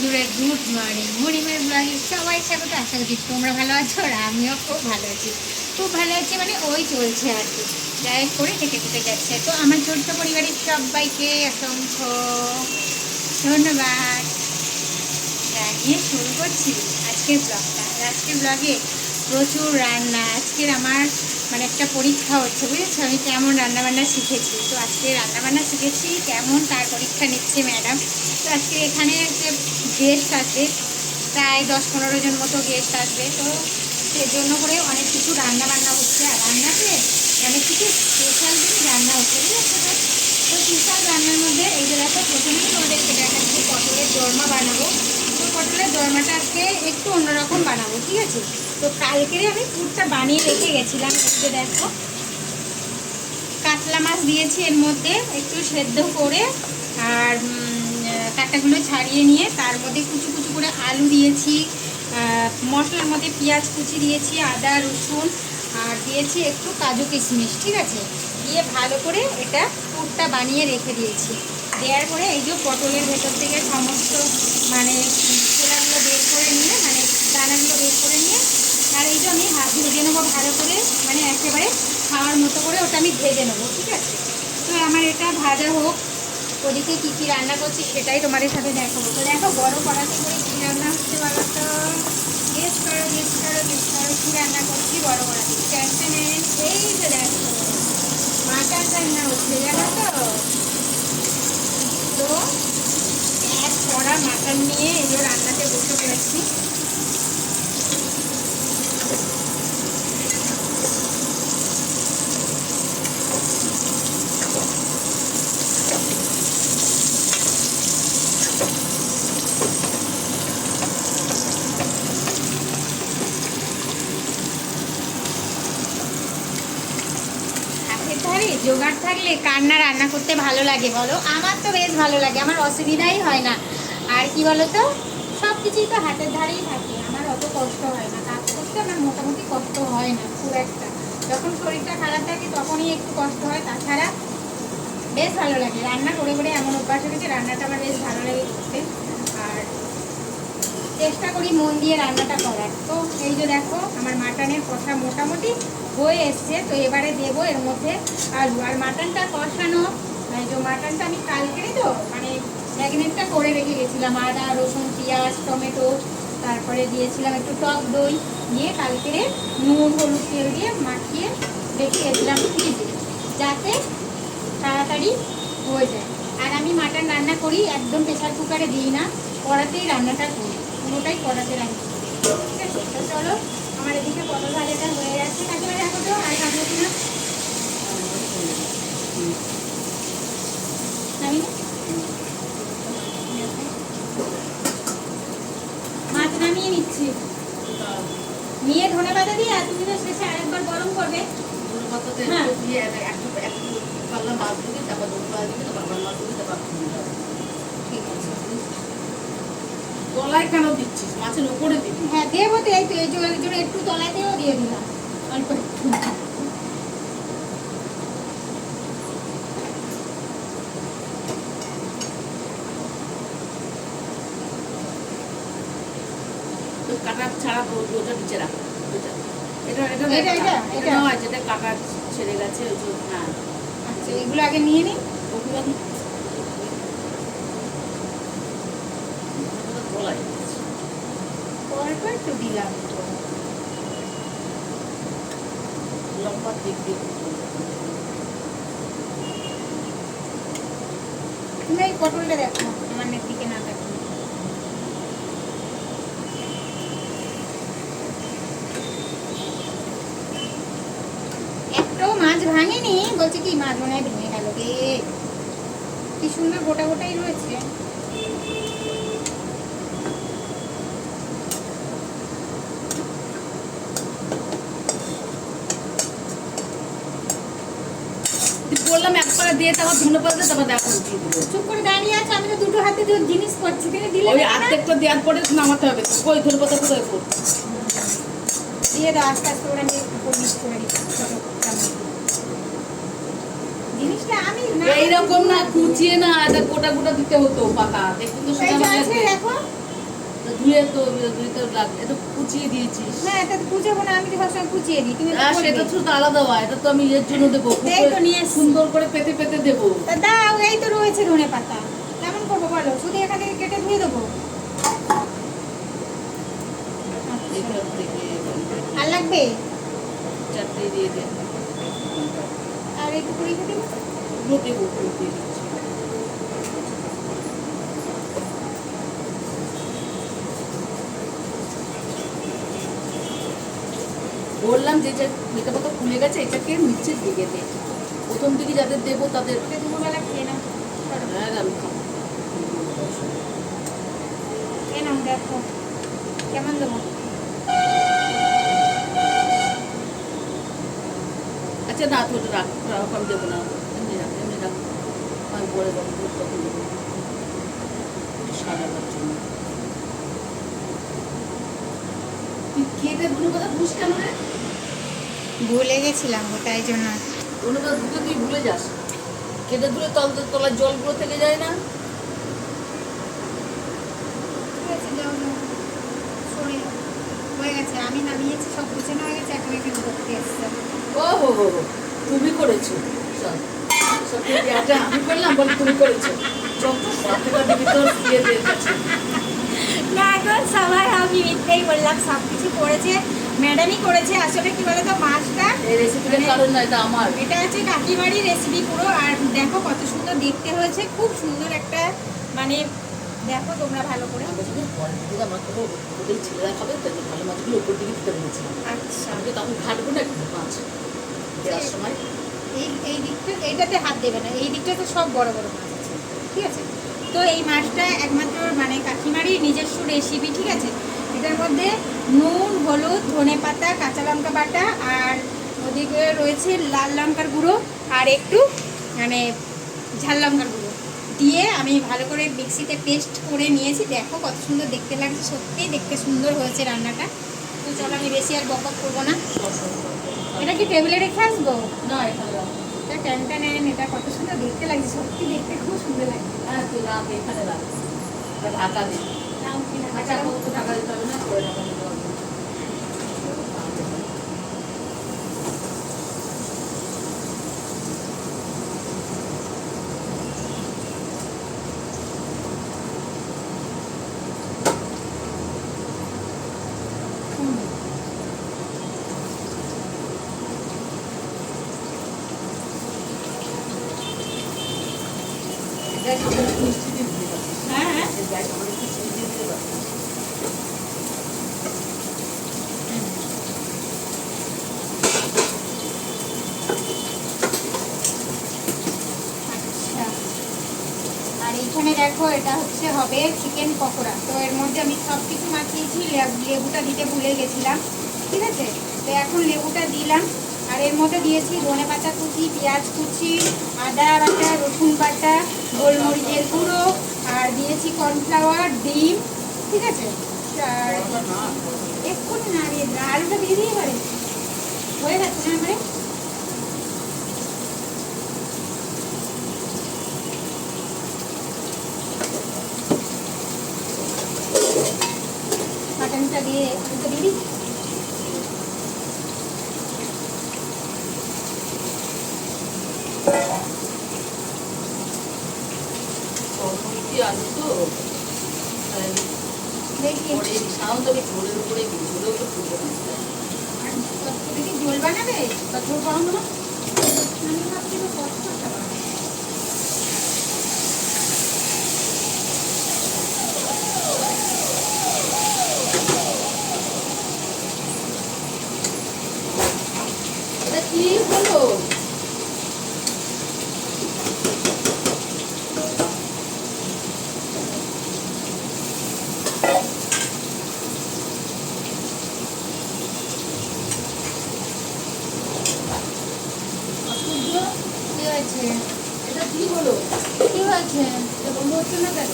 বন্ধুরা, good morning. মরিমের ব্লগে সবাই স্বাগত। আশা করছি তোমরা ভালো আছো আর আমিও খুব ভালো আছি। খুব ভালো আছি মানে ওই চলছে আর কি, যাই করে কেটে কেটে যাচ্ছে। তো আমার ছোট্ট পরিবারের সবাইকে অসংখ্য ধন্যবাদ জানিয়ে শুরু করছি আজকের ব্লগটা। আজকের ব্লগে প্রচুর রান্না। আজকের আমার মানে একটা পরীক্ষা হচ্ছে, বুঝেছো? আমি কেমন রান্নাবান্না শিখেছি। তো আজকে রান্নাবান্না শিখেছি কেমন তার পরীক্ষা নিচ্ছে ম্যাডাম। তো আজকে এখানে যে গেস্ট আসবে, প্রায় 10-15 জন মতো গেস্ট আসবে। তো সেজন্য করে অনেক কিছু রান্নাবান্না হচ্ছে। আর রান্নাতে অনেক কিছু স্পেশাল জিনিস রান্না হচ্ছে, বুঝেছো? তো স্পেশাল রান্নার মধ্যে এই যে দেখো, প্রথমেই ওদেরকে দেখাচ্ছি পটলের দোরমা বানাবো। তো পটলের দোরমাটা আজকে একটু অন্যরকম বানাবো, ঠিক আছে? তো কালকেরে আমি পুরটা বানিয়ে রেখে গেছিলাম। এই যে দেখো, কাতলা মাছ দিয়েছি এর মধ্যে একটু সেদ্ধ করে, আর কাঁটাগুলো ছাড়িয়ে নিয়ে তার মধ্যে কুচু কুচু করে আলু দিয়েছি, মশলার মধ্যে পেঁয়াজ কুচি দিয়েছি, আদা রসুন, আর দিয়েছি একটু কাজু কিশমিশ, ঠিক আছে? দিয়ে ভালো করে এটা পুরটা বানিয়ে রেখে দিয়েছি। দেওয়ার পরে এই যে পটলের ভেতর থেকে সমস্ত মানে ছোলাগুলো বের করে নিয়ে, মানে দানাগুলো বের করে নিয়ে, আর এই যে আমি হাত ভেজে নেবো ভালো করে, মানে একেবারে খাওয়ার মতো করে ওটা আমি ভেজে নেবো, ঠিক আছে? তো আমার এটা ভাজা হোক, ওদিকে কী কী রান্না করছি সেটাই তোমাদের সাথে দেখাবো। তো দেখো, বড় কড়াতে করে কী রান্না হচ্ছে বলো তো? গেস করো গেস করো গেস করো, কী রান্না করছি বড় কড়াতে? টেনশন এই যে দেখো, মাটন রান্না হচ্ছে, জানো তো? তো এক কড়া মাটন নিয়ে এই যে রান্নাতে বসে পড়েছি। জোগাড় থাকলে কার না রান্না করতে ভালো লাগে বলো? আমার তো বেশ ভালো লাগে, আমার অসুবিধাই হয় না। আর কি বলো তো, সব কিছুই তো হাতের ধারেই থাকে, আমার অত কষ্ট হয় না। কাজ করতে আমার মোটামুটি কষ্ট হয় না খুব একটা। যখন শরীরটা খারাপ থাকে তখনই একটু কষ্ট হয়, তাছাড়া বেশ ভালো লাগে। রান্না করে করে এমন অভ্যাস হয়েছে, রান্নাটা আমার বেশ ভালো লাগে করতে। আর চেষ্টা করি মন দিয়ে রান্নাটা করার। তো এই যে দেখো, আমার মাটনের কষা মোটামুটি হয়ে এসছে। তো এবারে দেবো এর মধ্যে আলু। আর মাটনটা কষানো, এই যে মাটনটা আমি কালকেরই তো মানে ম্যাগনেটটা করে রেখে গেছিলাম, আদা রসুন পেঁয়াজ টমেটো, তারপরে দিয়েছিলাম একটু টক দই, দিয়ে কালকেরে নুন হলুদ তেল দিয়ে মাখিয়ে রেখে গেছিলাম ফ্রিজে, যাতে তাড়াতাড়ি হয়ে যায়। আর আমি মাটন রান্না করি একদম প্রেসার কুকারে দিই না, কড়াতেই রান্নাটা করি, পুরোটাই কড়াতে রান্না করি, ঠিক আছে? তো চলো, আমার এদিকে পটল ভাজাটা হয়ে যাচ্ছে। কাকিমা দেখো তো, আর কাটবো কিনা মাছ নামিয়ে নিচ্ছি, নিয়ে ধনে পাতা দিয়ে। আর তুমি তো শেষে আরেকবার গরম করবে। তলায় কেন দিচ্ছিস? মাছের উপরে দিবি? হ্যাঁ দেবো তো, এই তো এই জন্য একটু তলাতেও দিয়ে দিলাম অল্প একটু। কাটা ছাড়া ওটা নিচে রাখ। এটা এটা এটা এটা এটা নয়, যেটা কাটা ছেড়ে গেছে ওই যে। হ্যাঁ আচ্ছা, এগুলো আগে নিয়ে নিই। ওগুলো তলায় অল্প একটু দিলাম তো। লম্বা দিক দিয়ে তুমি এই পটলটা দেখো, আমার দিকে না দেখো। একটাও মাছ ভাঙেনি, বলছে কি মাছ মনে হয় ভেঙে গেল রে। কি সুন্দর গোটা গোটাই রয়েছে। বললাম একবারে দিয়ে তারপর ধনে পাতা তারপর দেখো দিয়ে দেবো। চুপ করে দাঁড়িয়ে আছে, আমি তো দুটো হাতে দিয়ে জিনিস করছি, তুমি দিলে ওই না? আর্ধেকটা দেওয়ার পরে নামাতে হবে। ওই ধনে পাতা কোথায় করবো? দিয়ে দাও আস্তে আস্তে, ওরা নিয়ে উপর মিক্স করে দিচ্ছি ছোটো চামচ। জিনিসটা আমি এইরকম না কুচিয়ে না, এটা গোটা গোটা দিতে হতো পাতা। দেখুন তো এই সেটা যে আছে দেখো, ধুয়ে তো লাগবে, এটা কুচিয়ে দিয়েছিস। না এটা তো কুচাবো না, আমি তো সবসময় কুচিয়ে দিই, তুমি তো আর করবে। সেটা তো আলাদা হয়, এটা তো আমি এর জন্য দেবো, এই তো নিয়ে এসছি। সুন্দর করে পেতে পেতে দেবো। তা দাও, এই তো রয়েছে ধনে পাতা, কেমন করবো বলো? শুধু এখান থেকে কেটে ধুয়ে দেবো? এখান থেকে আর লাগবে? চারটে দিয়ে দে। আর একটু পুরি খেতে দেবো? এগুলো দেবো, এগুলো দিয়ে দিচ্ছি। বললাম যে মেটা পাতা ফুলে গেছে, এটাকে নিচের দিকে দে, প্রথম দিকে যাদের দেবো তাদের। দুপুরবেলা খেয়ে নাও, চলো। হ্যাঁ আমি খাবো। খেয়ে নাও, দেখো কেমন দেবো। আচ্ছা না, তো ওটা রাখ, আমি দেবো না, এমনি রাখ, এমনি রাখ, আমি পরে দেবো, তখন দেবো সাজাবার জন্য। তুই খেতে ধনে পাতা ধুস কেন রে? ভুলে গেছিলাম গো, তাই জন্য। ধনে পাতা ধুতে তুই ভুলে যাস, খেতে ধুলে তলার জলগুলো থেকে যায় না? ঠিক আছে, যাও যাও, সরে যাও। হয়ে গেছে, আমি নামিয়েছি, সব গুছানো হয়ে গেছে, এখন এখানে ধরতে এসছে। ও হো হো হো, তুমি করেছো সব, সব এটা আমি করলাম, বলে তুমি করেছো। চল সাথেটা দিবি তোর বিয়েদের কাছে। না এখন সবাই আমি মিথ্যেই বললাম, সব কিছু করেছে ম্যাডামই করেছে। আসলে কি বলতো, মাছটা এই রেসিপিটার কারণ না, এটা আমার। এটা হচ্ছে কাকিমারির রেসিপি পুরো। আর দেখো কত সুন্দর দেখতে হয়েছে, খুব সুন্দর একটা, মানে দেখো তোমরা ভালো করে। আমরা যখন পরের দিকে আমার তো ওদের ছেলেরা খাবে, তাই ভালো মাছগুলো উপর দিকে দিতে বলেছিলাম। আচ্ছা, আমি তখন ঘাটবো না একটু মাছ দেওয়ার সময়। এই দিকটা, এইটাতে হাত দেবে না, এই দিকটাতে সব বড় বড় মাছ আছে, ঠিক আছে? তো এই মাছটা একমাত্র মানে কাকিমারই নিজস্ব রেসিপি, ঠিক আছে? এটার মধ্যে নুন, হলুদ, ধনে পাতা, কাঁচা লঙ্কা বাটা, আর ওদিকে রয়েছে লাল লঙ্কার গুঁড়ো আর একটু মানে ঝাল লঙ্কার গুঁড়ো দিয়ে আমি ভালো করে মিক্সিতে পেস্ট করে নিয়েছি। দেখো কত সুন্দর দেখতে লাগছে, সত্যিই দেখতে সুন্দর হয়েছে রান্নাটা। তো চলো আমি বেশি আর বকবক করবো না। এটা কি টেবিলে রেখে আসবো? না এখানে রাখ। এটা ট্যানটা নেন, এটা কত সুন্দর দেখতে লাগছে, সত্যি দেখতে খুব সুন্দর লাগছে। হ্যাঁ তুই রাখ, এখানে রাখ, এটা ঢাকা দে। নাও কিনা আচ্ছা টাকা কত টাকা দিতে হবে না, করে টাকা দিতে হবে। এটা একটু মিষ্টি দিয়ে দিতে পারছিস। হ্যাঁ হ্যাঁ, এটা একটু মিষ্টি দিয়ে দিতে পারছিস। আচ্ছা। আর এইখানে দেখো এটা হচ্ছে হবে চিকেন পকোড়া। তো এর মধ্যে আমি সব কিছু মাখিয়েছি, লেবুটা দিতে ভুলে গেছিলাম, ঠিক আছে? তো এখন লেবুটা দিলাম। আর এর মধ্যে দিয়েছি ধনে পাতা কুচি, পেঁয়াজ কুচি, আদা বাটা, রসুন বাটা, গোলমরিচের গুঁড়ো, আর দিয়েছি কর্নফ্লাওয়ার, ডিম, ঠিক আছে? আর এক্ষুনি নাড়িয়ে দিলাম, আলুটা দিয়ে দিয়ে এবারে হয়ে যাচ্ছে না এবারে। মাটনটা দিয়ে আলুটা দিয়ে দিই। মিষ্টি আলু তো তাই দেখি পরে সাধারণত আমি ঝোলের উপরে দিই, ঝোলেও তো ফুটবো না। আর কতটা কি ঝোল বানাবে? তা ঝোল বানাবো না? আমি ভাবছি তো কষ্টটা বানাবো। এটা কি হলো? আশ্চর্য, কি হয়েছে? এটা কি হলো? কি হয়েছে? এটা বন্ধ হচ্ছে না কেন?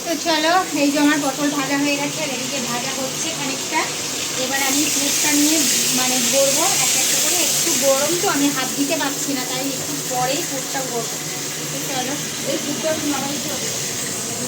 তো চলো, এই যে আমার পটল ভাজা হয়ে গেছে, আর এদিকে ভাজা হচ্ছে খানিকটা। এবার আমি পুরটা নিয়ে মানে গড়বো এক একটা করে। একটু গরম তো আমি হাত দিতে পারছি না, তাই একটু পরেই পুরটা গড়বো। চলো এই দুধটা একটু নামাইতে হবে।